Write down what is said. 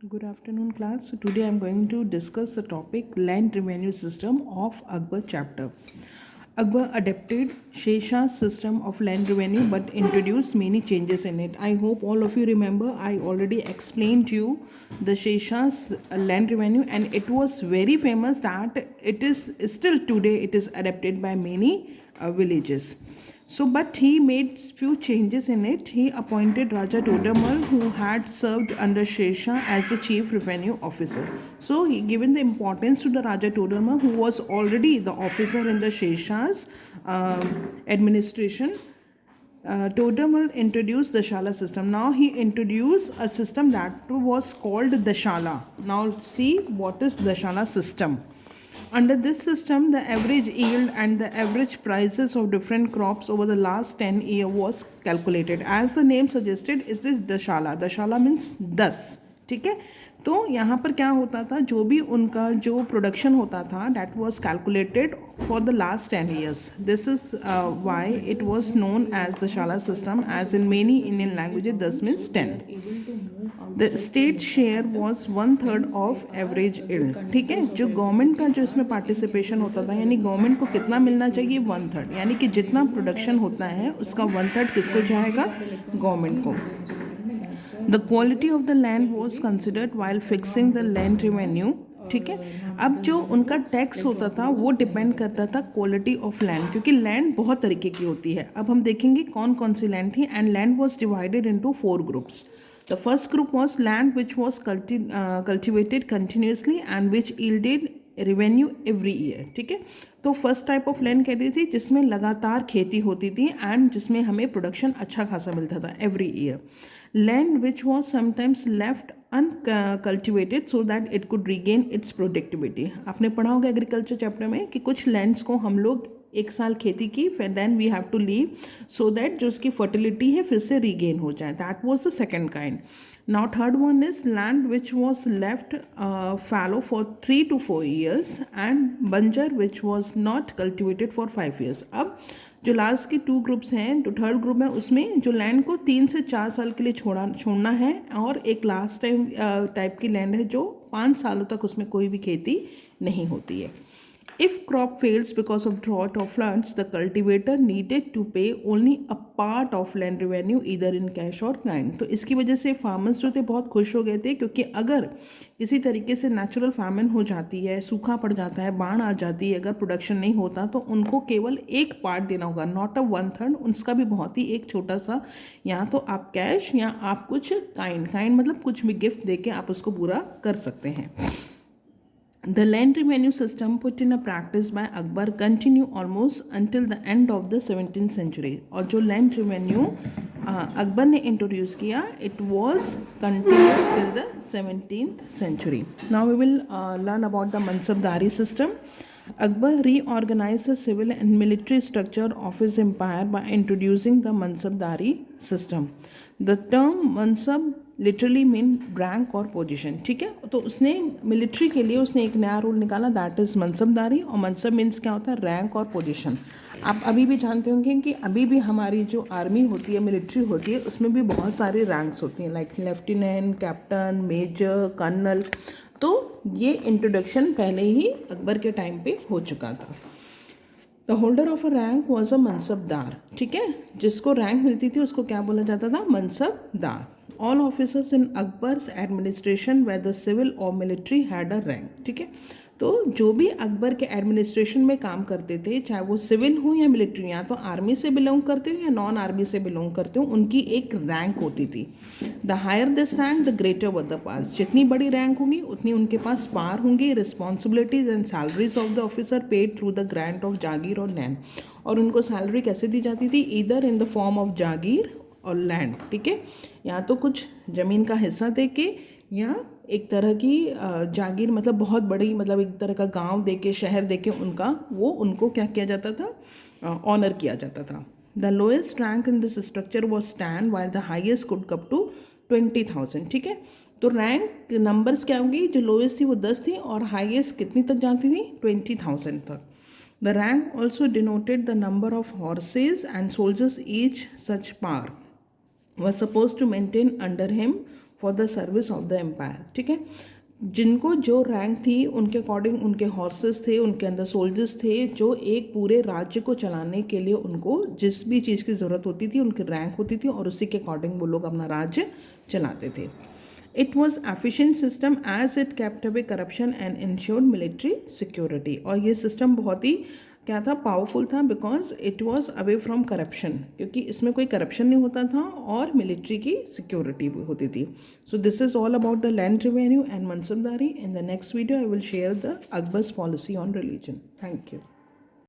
Good afternoon, class. So today I'm going to discuss the topic land revenue system of Akbar chapter. Akbar adapted Sheshah's system of land revenue but introduced many changes in it. I hope all of you remember I already explained to you the Sheshah's land revenue, and it was very famous that it is still today it is adapted by many villages. So, but he made few changes in it. He appointed Raja Todamal, who had served under Shesha as the chief revenue officer. So, he given the importance to the Raja Todamal, who was already the officer in the Shesha's administration. Todamal introduced the Shala system. Now he introduced a system that was called the Shala. Now see what is the Shala system. Under this system, the average yield and the average prices of different crops over the last 10 years was calculated. As the name suggested, is this Dashala. Dashala means 10. ठीक है, तो यहाँ पर क्या होता था, जो भी उनका जो प्रोडक्शन होता था that was calculated for the last 10 years. This is why it was known as the shala system, as in many Indian languages 10 means 10. The state share was 1/3 of average yield. ठीक है, जो गवर्नमेंट का जो इसमें participation होता था, यानी government को कितना मिलना चाहिए, 1/3, यानी कि जितना प्रोडक्शन होता है उसका 1/3 किसको जाएगा, गवर्नमेंट को. The quality of the land was considered while fixing the land revenue. ठीक है, अब जो उनका टैक्स होता था वो डिपेंड करता था क्वालिटी ऑफ लैंड, क्योंकि लैंड बहुत तरीके की होती है. अब हम देखेंगे कौन कौन सी लैंड थी. And land was divided into 4 groups. The first group was land which was cultivated continuously and which yielded revenue every year. ठीक है, तो फर्स्ट टाइप ऑफ लैंड कहती थी जिसमें लगातार खेती होती थी एंड जिसमें हमें प्रोडक्शन अच्छा खासा मिलता था every year. Land which was sometimes left uncultivated so that it could regain it's productivity. आपने पढ़ा होगा एग्रीकल्चर चैप्टर में कि कुछ लैंड्स को हम लोग एक साल खेती की, फिर then we have to leave so that जो उसकी फर्टिलिटी है फिर से रीगेन हो जाए. That was the second kind. Now third one is land which was left fallow for 3 to 4 years and banjar which was not cultivated for 5 years. अब जो last के 2 ग्रुप्स हैं, जो थर्ड ग्रुप है उसमें जो लैंड को 3 से 4 साल के लिए छोड़ना है, और एक लास्ट टाइप की लैंड है जो 5 सालों तक उसमें कोई भी खेती नहीं होती है. If crop fails because of drought or floods, the cultivator needed to pay only a part of land revenue either in cash or kind. तो इसकी वजह से फार्मर्स जो थे बहुत खुश हो गए थे, क्योंकि अगर किसी तरीके से नेचुरल फैमिन हो जाती है, सूखा पड़ जाता है, बाढ़ आ जाती है, अगर प्रोडक्शन नहीं होता तो उनको केवल एक पार्ट देना होगा, नॉट अ 1/3. उसका भी बहुत ही एक छोटा सा, या तो आप कैश या आप कुछ काइंड मतलब कुछ भी गिफ्ट दे के आप उसको पूरा कर सकते हैं. The land revenue system put in a practice by Akbar continue almost until the end of the 17th century. और जो land revenue अकबर ने इंट्रोड्यूस किया, it was continued till the 17th century. Now we will learn about the mansabdari system. Akbar reorganized the civil and military structure of his empire by introducing the mansabdari system. The term mansab literally mean rank और position. ठीक है, तो उसने military के लिए उसने एक नया रूल निकाला, दैट इज़ मनसबदारी. और मनसब मीन्स क्या होता है, रैंक और पोजीशन. आप अभी भी जानते होंगे कि अभी भी हमारी जो आर्मी होती है, मिलिट्री होती है, उसमें भी बहुत सारे रैंक्स होती हैं, like lieutenant, captain, major, colonel. तो ये इंट्रोडक्शन पहले ही अकबर के टाइम पे हो चुका था. The holder of a rank was a mansabdar. ठीक है, जिसको रैंक मिलती थी उसको क्या बोला जाता था, mansabdar. All officers in Akbar's administration whether civil or military had a rank. ठीक है, तो जो भी अकबर के एडमिनिस्ट्रेशन में काम करते थे, चाहे वो सिविल हो या मिलिट्री, या तो आर्मी से बिलोंग करते हो या नॉन आर्मी से बिलोंग करते हो, उनकी एक रैंक होती थी. The higher this rank the greater were the powers. जितनी बड़ी रैंक होगी उतनी उनके पास पावर होंगी. Responsibilities and salaries of the officer paid through the grant of jagir और लैंड. और उनको सैलरी कैसे दी जाती थी, either in the form of jagir और लैंड. ठीक है, या तो कुछ ज़मीन का हिस्सा दे के, या एक तरह की जागीर मतलब बहुत बड़ी, मतलब एक तरह का गांव दे के, शहर दे के उनको क्या किया जाता था, ऑनर किया जाता था. The lowest rank in this structure was stand while the highest could cup to 20,000. ठीक है, तो रैंक नंबर्स क्या होंगी, जो लोएस्ट थी वो 10 थी और हाइएस्ट कितनी तक जाती थी, 20,000 तक. The rank also denoted the number of horses and soldiers each such power was supposed to maintain under him for the service of the empire. ठीक है, जिनको जो रैंक थी उनके अकॉर्डिंग उनके हॉर्सेस थे, उनके अंदर सोल्जर्स थे, जो एक पूरे राज्य को चलाने के लिए उनको जिस भी चीज़ की ज़रूरत होती थी उनकी रैंक होती थी और उसी के अकॉर्डिंग वो लोग अपना राज्य चलाते थे। It was efficient system as it kept away corruption and ensured military security. और ये सिस्टम बहुत ही क्या था, पावरफुल था, because it was away from corruption, क्योंकि इसमें कोई करप्शन नहीं होता था और मिलिट्री की सिक्योरिटी भी होती थी। So this is all about the land revenue and मनसबदारी। In the next video I will share the Akbar's policy on religion. Thank you.